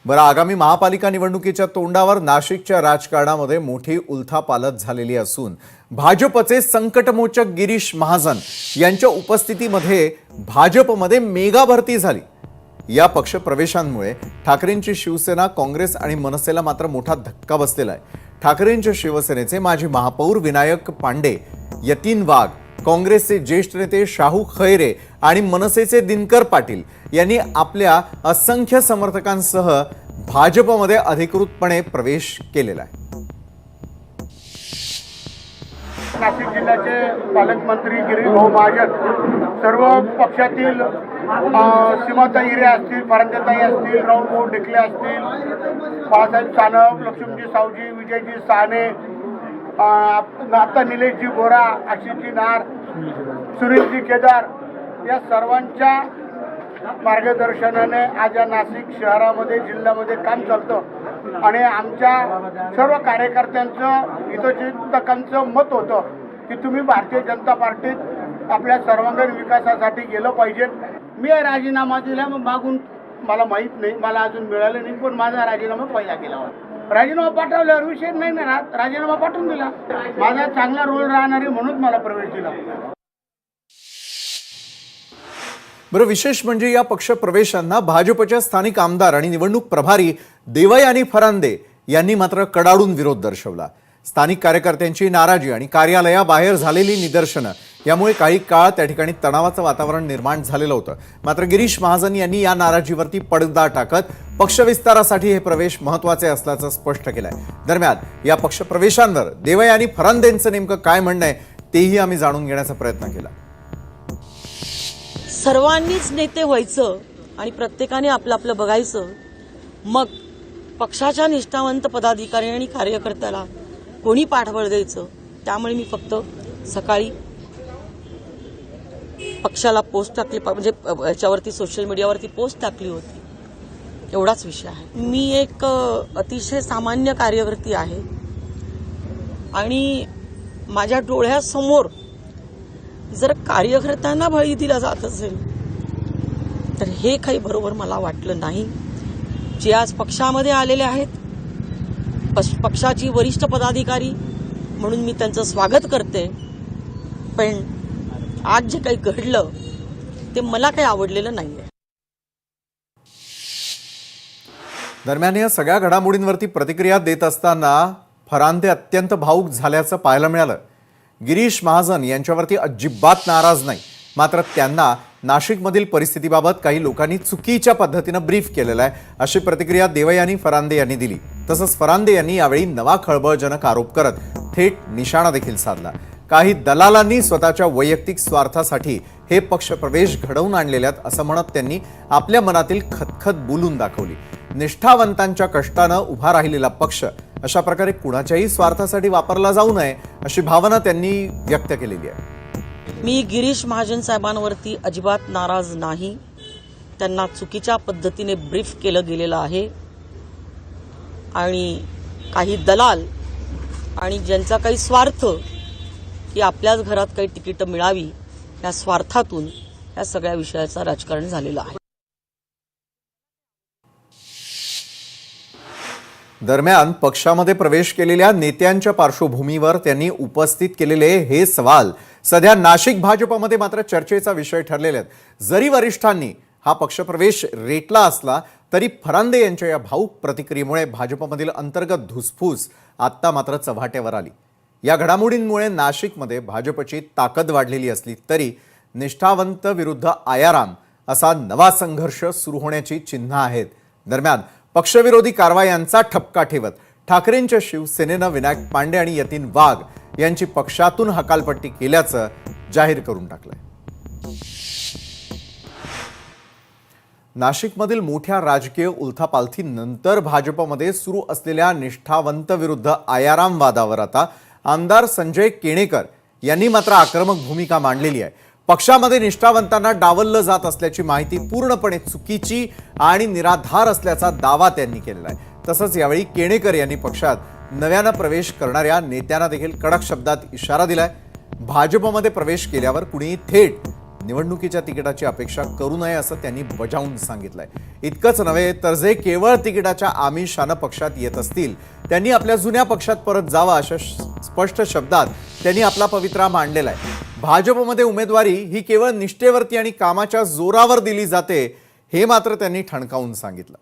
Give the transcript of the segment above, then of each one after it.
बरं, आगामी महापालिका निवडणुकीच्या तोंडावर नाशिकच्या राजकारणामध्ये मोठी उलथापालथ झालेली असून भाजपचे संकटमोचक गिरीश महाजन यांच्या उपस्थितीमध्ये भाजपमध्ये मेगा भरती झाली। या पक्ष प्रवेशांमुळे ठाकरेंची शिवसेना, काँग्रेस आणि मनसेला मात्र मोठा धक्का बसलेला आहे। ठाकरेंच्या शिवसेनेचे माजी महापौर विनायक पांडे, यतीन वाघ, काँग्रेसचे ज्येष्ठ नेते शाहू खैरे आणि मनसेचे दिनकर पाटील यांनी आपल्या असंख्य समर्थकांसह भाजपमध्ये अधिकृतपणे प्रवेश केलेला आहे। नाशिक जिल्ह्याचे पालकमंत्री गिरीश भाऊ महाजन, सर्व पक्षातील सीमाताई हिरे असतील, फरंदेताई असतील, राहुल भाऊ ढेकले असतील, बाळासाहेब सानप, लक्ष्मणजी सावजी, विजयजी साने, आता निलेशजी बोरा, आशिषजी नार, सुनीलजी केदार या सर्वांच्या मार्गदर्शनाने आज या नाशिक शहरामध्ये, जिल्ह्यामध्ये काम चालतं आणि आमच्या सर्व कार्यकर्त्यांचं, हितचिंतकांचं मत होतं की तुम्ही भारतीय जनता पार्टीत आपल्या सर्वांगीण विकासासाठी गेलं पाहिजे। मी राजीनामा दिला, मग मागून मला माहीत नाही, मला अजून मिळालं नाही, पण माझा राजीनामा पहिला केला होता। राजीनामा पाठवल्यावर विषय नाही ना, राजीनामा पाठवून दिला, माझा चांगला रोल राहणार आहे म्हणून मला प्रवेश दिला। बरं, विशेष म्हणजे या पक्ष प्रवेशांना भाजपच्या स्थानिक आमदार आणि निवडणूक प्रभारी देवयानी फरांदे यांनी मात्र कडाडून विरोध दर्शवला। स्थानिक कार्यकर्त्यांची नाराजी आणि कार्यालयाबाहेर झालेली निदर्शनं यामुळे काही काळ त्या ठिकाणी तणावाचं वातावरण निर्माण झालेलं होतं। मात्र गिरीश महाजन यांनी या नाराजीवरती पडदा टाकत पक्षविस्तारासाठी हे प्रवेश महत्त्वाचे असल्याचं स्पष्ट केलंय। दरम्यान या पक्ष प्रवेशांवर देवयानी फरांदेंचं नेमकं काय म्हणणं आहे तेही आम्ही जाणून घेण्याचा प्रयत्न केला। सर्वांनीच नेते व्हायचं आणि प्रत्येकाने आपलं आपलं बघायचं, मग पक्षाच्या निष्ठावंत पदाधिकारी आणि कार्यकर्त्याला कोणी पाठबळ द्यायचं। त्यामुळे मी फक्त सकाळी पक्षाला पोस्ट टाकली, म्हणजे याच्यावरती सोशल मीडियावरती पोस्ट टाकली होती, एवढाच विषय आहे। मी एक अतिशय सामान्य कार्यकर्ती आहे आणि माझ्या डोळ्यासमोर जर कार्यकर्त्यांना बळी दिला जात असेल तर हे काही बरोबर मला वाटलं नाही। जे आज पक्षामध्ये आलेले आहेत, पक्षाची वरिष्ठ पदाधिकारी म्हणून मी त्यांचं स्वागत करते, पण आज जे काही घडलं ते मला काही आवडलेलं नाहीये। दरम्यान या सगळ्या घडामोडींवरती प्रतिक्रिया देत असताना फरांदे अत्यंत भावुक झाल्याचं पाहायला मिळालं। गिरीश महाजन यांच्यावरती अजिबात नाराज नाही, मात्र त्यांना नाशिकमधील परिस्थितीबाबत काही लोकांनी चुकीच्या पद्धतीनं ब्रीफ केलेलं आहे, अशी प्रतिक्रिया देवयानी फरांदे यांनी दिली। तसंच फरांदे यांनी यावेळी नवा खळबळजनक आरोप करत थेट निशाणा देखील साधला। काही दलालांनी स्वतःच्या वैयक्तिक स्वार्थासाठी हे पक्ष प्रवेश घडवून आणलेले आहेत असं म्हणत त्यांनी आपल्या मनातील खतखत बोलून दाखवली। निष्ठावंतांच्या कष्टानं उभा राहिलेला पक्ष अशा प्रकारे कुणाच्याही स्वार्थासाठी वापरला जाऊ नये अशी भावना त्यांनी व्यक्त केलेली आहे। मी गिरीश महाजन साहेबांवरती अजिबात नाराज नाही। त्यांना चुकीच्या पद्धतीने ब्रीफ केलं गेलेलं आहे आणि काही दलाल आणि ज्यांचा काही स्वार्थ की आपल्याच घरात काही तिकीटं मिळावी या स्वार्थातून या सगळ्या विषयाचं राजकारण झालेलं आहे। दरम्यान पक्षामध्ये प्रवेश केलेल्या नेत्यांच्या पार्श्वभूमीवर त्यांनी उपस्थित केलेले हे सवाल सध्या नाशिक भाजपमध्ये मात्र चर्चेचा विषय ठरलेले आहेत। जरी वरिष्ठांनी हा पक्षप्रवेश रेटला असला तरी फरांदे यांच्या या भावुक प्रतिक्रियेमुळे भाजपमधील अंतर्गत धुसफूस आता मात्र चव्हाट्यावर आली। या घडामोडींमुळे नाशिकमध्ये भाजपची ताकद वाढलेली असली तरी निष्ठावंत विरुद्ध आयाराम असा नवा संघर्ष सुरू होण्याची चिन्ह आहेत। दरम्यान पक्षविरोधी कारवायांचा ठपका ठेवत ठाकरेंच्या शिवसेनेनं विनायक पांडे आणि यतीन वाघ यांची पक्षातून हकालपट्टी केल्याचं जाहीर करून टाकलंय। नाशिकमधील मोठ्या राजकीय उलथापालथीनंतर भाजपमध्ये सुरू असलेल्या निष्ठावंत विरुद्ध आयाराम वादावर आता आमदार संजय केणेकर यांनी मात्र आक्रमक भूमिका मांडलेली आहे। पक्षामध्ये निष्ठावंतांना डावललं जात असल्याची माहिती पूर्णपणे चुकीची आणि निराधार असल्याचा दावा त्यांनी केलेला आहे। तसंच यावेळी केणेकर यांनी पक्षात नव्यानं प्रवेश करणाऱ्या नेत्यांना देखील कडक शब्दात इशारा दिलाय। भाजपमध्ये प्रवेश केल्यावर कुणी थेट निवडणुकीच्या तिकिटाची अपेक्षा करू नये असं त्यांनी बजावून सांगितलंय. इतकंच नव्हे तर जे केवळ तिकिटाच्या आमिषानं पक्षात येत असतील त्यांनी आपल्या जुन्या पक्षात परत जावं अशा स्पष्ट शब्दात त्यांनी आपला पवित्रा मांडलेला आहे. भाजपमध्ये उमेदवारी ही केवळ निष्ठेवरती आणि कामाच्या जोरावर दिली जाते हे मात्र त्यांनी ठणकावून सांगितलं.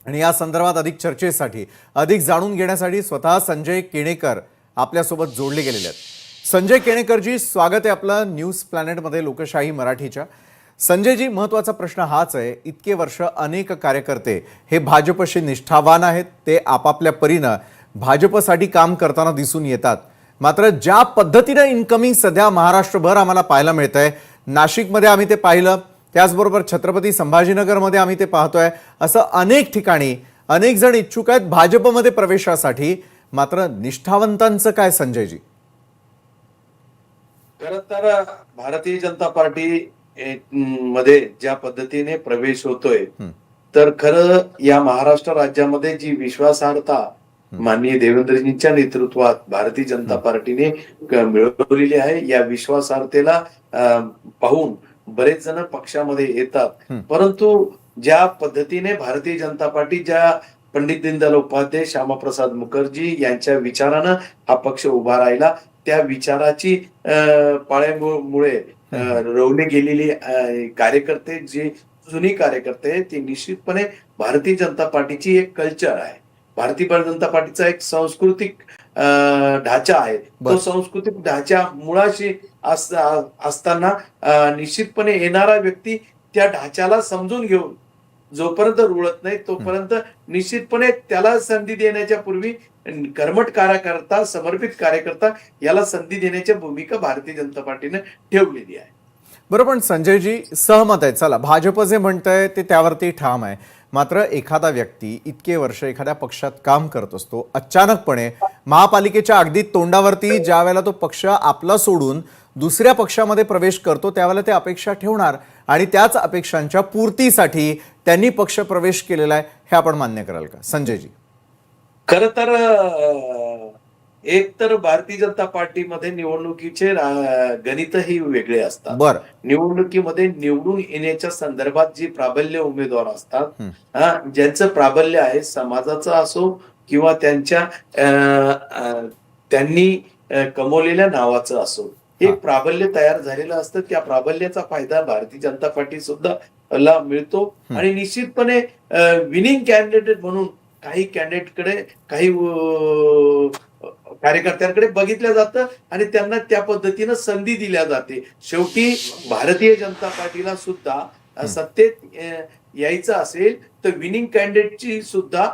आणि या संदर्भात अधिक चर्चेसाठी, अधिक जाणून घेण्यासाठी स्वतः संजय केणेकर आपल्यासोबत जोडले गेलेले आहेत. संजय केणेकरजी, स्वागत आहे आपलं न्यूज प्लॅनेटमध्ये, लोकशाही मराठीच्या. संजयजी, महत्त्वाचा प्रश्न हाच आहे, इतके वर्ष अनेक कार्यकर्ते हे भाजपशी निष्ठावान आहेत, ते आपापल्या परीनं भाजपसाठी काम करताना दिसून येतात. मात्र ज्या पद्धतीनं इनकमिंग सध्या महाराष्ट्रभर आम्हाला पाहायला मिळतंय, नाशिकमध्ये आम्ही ते पाहिलं, त्याचबरोबर छत्रपती संभाजीनगरमध्ये आम्ही ते पाहतोय, असं अनेक ठिकाणी अनेक जण इच्छुक आहेत भाजपमध्ये प्रवेशासाठी. मात्र निष्ठावंतांचं काय संजयजी? खरं तर भारतीय जनता पार्टी मध्ये ज्या पद्धतीने प्रवेश होतोय, तर खरं या महाराष्ट्र राज्यामध्ये जी विश्वासार्हता माननीय देवेंद्रजींच्या नेतृत्वात भारतीय जनता पार्टीने मिळवलेली आहे, या विश्वासार्हतेला पाहून बरेच जण पक्षामध्ये येतात. परंतु ज्या पद्धतीने भारतीय जनता पार्टी, ज्या पंडित दीनदयाल उपाध्याय, श्यामाप्रसाद मुखर्जी यांच्या विचारानं हा पक्ष उभा राहिला, त्या विचाराची पाळेमुळे रोवले गेलेली कार्यकर्ते, जे जुनी कार्यकर्ते आहेत, ते निश्चितपणे भारतीय जनता पार्टीची एक कल्चर आहे, भारतीय जनता पार्टीचा एक सांस्कृतिक ढाचा आहे. तो सांस्कृतिक ढाचा मुळाशी असताना निश्चितपणे येणारा व्यक्ती त्या ढाच्याला समजून घेऊन जोपर्यंत रुळत नाही तोपर्यंत निश्चितपणे त्याला संधी देण्याच्या पूर्वी कर्मठ कार्यकर्ता, समर्पित कार्यकर्ता याला संधी देण्याची भूमिका भारतीय जनता पार्टीने ठेवलेली आहे. बरोबर. पण संजयजी, सहमत आहे, चला भाजप जे म्हणतंय ते त्यावरती ठाम आहे. मात्र एखादा व्यक्ती इतके वर्ष एखाद्या पक्षात काम करत असतो, अचानकपणे महापालिकेच्या अगदी तोंडावरती ज्या वेळेला तो पक्ष आपला सोडून दुसऱ्या पक्षामध्ये प्रवेश करतो त्यावेळेला ते अपेक्षा ठेवणार आणि त्याच अपेक्षांच्या पूर्तीसाठी त्यांनी पक्ष प्रवेश केलेला आहे, हे आपण मान्य कराल का संजयजी? खर तर एक तर भारतीय जनता पार्टीमध्ये निवडणुकीचे गणितही वेगळे असतात. बरं. निवडणुकीमध्ये निवडून येण्याच्या संदर्भात जी प्राबल्य उमेदवार असतात, ज्यांचं प्राबल्य आहे, समाजाचं असो किंवा त्यांनी कमवलेल्या नावाचं असो, एक प्राबल्य तयार झालेलं असतं. त्या प्राबल्याचा फायदा भारतीय जनता पार्टी सुद्धा ला मिळतो आणि निश्चितपणे विनिंग कॅन्डिडेट म्हणून काही कॅन्डिडेटकडे, काही कार्यकर्त्यांकडे बघितलं जातं आणि त्यांना त्या पद्धतीनं संधी दिल्या जाते. शेवटी भारतीय जनता पार्टीला सुद्धा सत्तेत यायचं असेल तर विनिंग कॅन्डिडेटची सुद्धा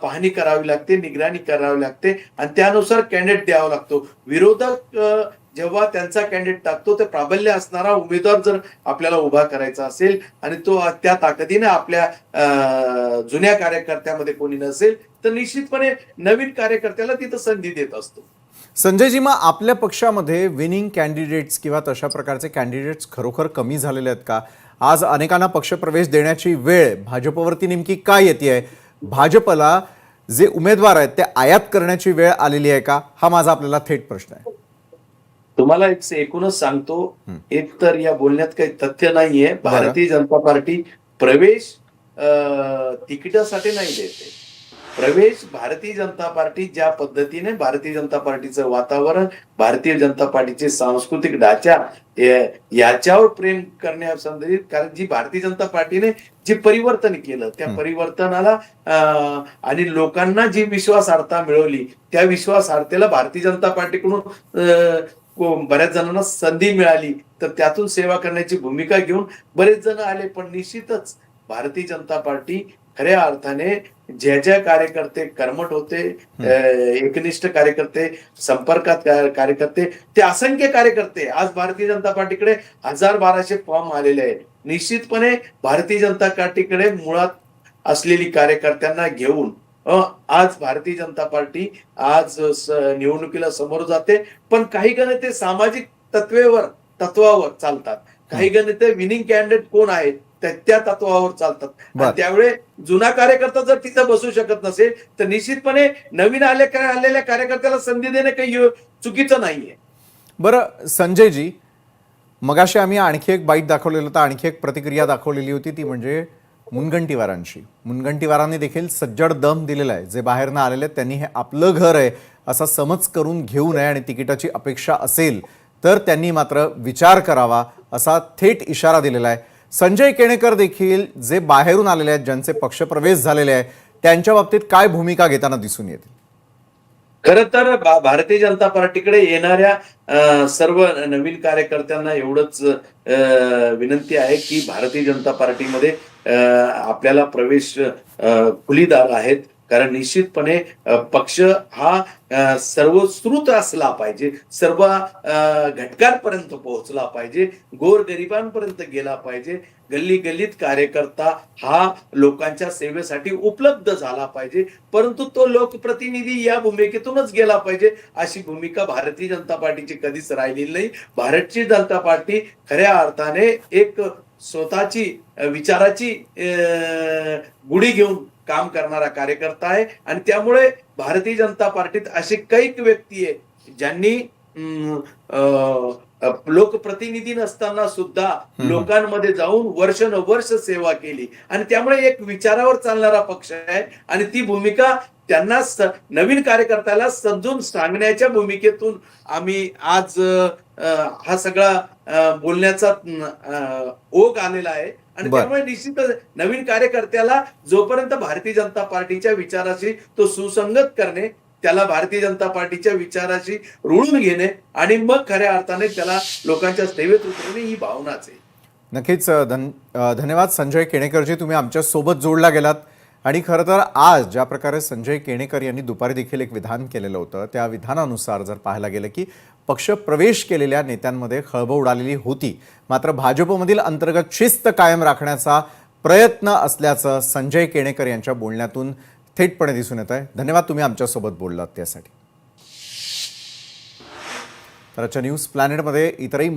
पाहणी करावी लागते, निगराणी करावी लागते आणि त्यानुसार कॅन्डिडेट द्यावा लागतो. विरोधक जेव्हा त्यांचा कॅन्डिडेट टाकतो ते प्राबल्य असणारा उमेदवार जर आपल्याला उभा करायचा असेल आणि तो त्या ताकदीने आपल्या जुन्या कार्यकर्त्यामध्ये कोणी नसेल तर निश्चितपणे नवीन कार्यकर्त्याला तिथं संधी देत असतो. संजयजी, मग आपल्या पक्षामध्ये विनिंग कॅन्डिडेट्स किंवा तशा प्रकारचे कॅन्डिडेट्स खरोखर कमी झालेले आहेत का? आज अनेकांना पक्षप्रवेश देण्याची वेळ भाजपवरती नेमकी काय येते? भाजपला जे उमेदवार आहेत ते आयात करण्याची वेळ आलेली आहे का? हा माझा आपल्याला थेट प्रश्न आहे. तुम्हाला एकूणच सांगतो, एक तर या बोलण्यात काही तथ्य नाहीये. भारतीय जनता पार्टी प्रवेश तिकिटासाठी नाही देते. प्रवेश भारतीय जनता पार्टी ज्या पद्धतीने भारतीय जनता पार्टीचं वातावरण, भारतीय जनता पार्टीचे सांस्कृतिक ढाचा याच्यावर प्रेम करण्यासंदर्भात, कारण जी भारतीय जनता पार्टीने जे परिवर्तन केलं त्या परिवर्तनाला आणि लोकांना जी विश्वासार्हता मिळवली त्या विश्वासार्हतेला भारतीय जनता पार्टीकडून बऱ्याच जणांना संधी मिळाली तर त्यातून सेवा करण्याची भूमिका घेऊन बरेच जण आले. पण निश्चितच भारतीय जनता पार्टी खऱ्या अर्थाने ज्या कार्यकर्ते कर्मठ होते, एकनिष्ठ कार्यकर्ते, संपर्कात कार्यकर्ते, ते असंख्य कार्यकर्ते आज भारतीय जनता पार्टीकडे 1200 फॉर्म आलेले आहेत. निश्चितपणे भारतीय जनता पार्टीकडे मुळात असलेली कार्यकर्त्यांना घेऊन आज भारतीय जनता पार्टी आज निवडणुकीला समोर जाते. पण काही गणिते सामाजिक तत्वावर चालतात, काही गणिते विनिंग कॅन्डिडेट कोण आहेत त्या तत्वावर चालतात. त्यावेळी जुना कार्यकर्ता जर तिथं बसू शकत नसेल तर निश्चितपणे नवीन आलेल्या कार्यकर्त्याला संधी देणे काही चुकीचं नाहीये. बरं संजयजी, मगाशी आम्ही आणखी एक बाईट दाखवलेलं होतं, आणखी एक प्रतिक्रिया दाखवलेली होती, ती म्हणजे मुनगंटीवारांची. मुनगंटीवारांनी देखील सज्जड दम दिलेला आहे. जे बाहेरनं आलेले आहेत त्यांनी हे आपलं घर आहे असा समज करून घेऊ नये आणि तिकिटाची अपेक्षा असेल तर त्यांनी मात्र विचार करावा असा थेट इशारा दिलेला आहे. संजय केणेकर देखील जे बाहेरून आलेले आहेत, ज्यांचे पक्षप्रवेश झालेले आहे, त्यांच्या बाबतीत काय भूमिका घेताना दिसून येतील? खरं तर भारतीय जनता पार्टीकडे येणाऱ्या सर्व नवीन कार्यकर्त्यांना एवढंच विनंती आहे की भारतीय जनता पार्टीमध्ये आपल्याला प्रवेश खुलीदार आहेत. कारण निश्चितपणे पक्ष हा सर्वश्रुत असला पाहिजे, सर्व घटकांपर्यंत पोहोचला पाहिजे, गोरगरिबांपर्यंत गेला पाहिजे, गल्ली गल्लीत कार्यकर्ता हा लोकांच्या सेवेसाठी उपलब्ध झाला पाहिजे. परंतु तो लोकप्रतिनिधी या भूमिकेतूनच गेला पाहिजे अशी भूमिका भारतीय जनता पार्टीची कधीच राहिलेली नाही. भारतीय जनता पार्टी खऱ्या अर्थाने एक स्वतःची विचाराची गुढी घेऊन काम करणारा कार्यकर्ता आहे आणि त्यामुळे भारतीय जनता पार्टीत असे कैक व्यक्ती आहे ज्यांनी लोकप्रतिनिधी नसताना सुद्धा लोकांमध्ये जाऊन वर्ष सेवा केली आणि त्यामुळे एक विचारावर चालणारा पक्ष आहे आणि ती भूमिका त्यांना नवीन कार्यकर्त्याला समजून सांगण्याच्या भूमिकेतून आम्ही आज हा सगळा बोलण्याचा ओघ आलेला आहे. आणि त्यामुळे निश्चितच नवीन कार्यकर्त्याला जोपर्यंत भारतीय जनता पार्टीच्या विचाराशी तो सुसंगत करणे, त्याला भारतीय जनता पार्टीच्या विचाराशी रुळून घेणे आणि मग खऱ्या अर्थाने त्याला लोकांच्या सेवेत उतरवणे ही भावनाच आहे. नक्कीच धन्यवाद संजय केणेकरजी, तुम्ही आमच्या सोबत जोडला गेलात. आणि खरं तर आज ज्या प्रकारे संजय केणेकर यांनी दुपारी देखील एक विधान केलेलं होतं, त्या विधानानुसार जर पाहायला गेलं की पक्ष प्रवेश केलेल्या नेत्यांमध्ये खळबळ उडालेली होती, मात्र भाजपमधील अंतर्गत शिस्त कायम राखण्याचा प्रयत्न असल्याचं संजय केणेकर यांच्या बोलण्यातून थेटपणे दिसून येत आहे. धन्यवाद, तुम्ही आमच्यासोबत बोललात त्यासाठी. तर आजच्या न्यूज प्लॅनेटमध्ये इतरही